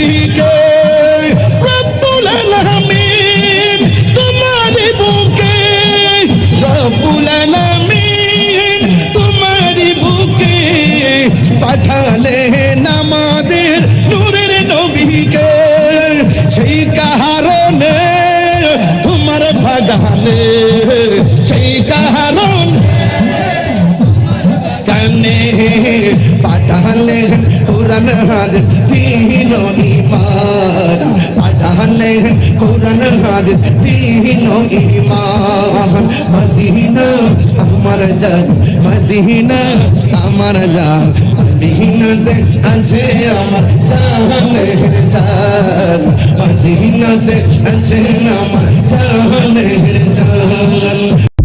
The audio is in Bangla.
নবীকে রব্বুল আলামিন তোমার বুকে রব্বুল আলামিন তোমার বুকে পাঠালেন আমাদের নূরের নবীকে সেই কারণে তোমার বাগানে সেই কারণ কানে পাঠালেন কোরআন হাদিস দীন ও ঈমান পাঠালেন কোরআন হাদিস দীন ও ঈমান মদিনা আমার জান মদিনা আমার জান মদিনাতে আছে আমার জানের জান মদিনাতে আছে আমার জানের জান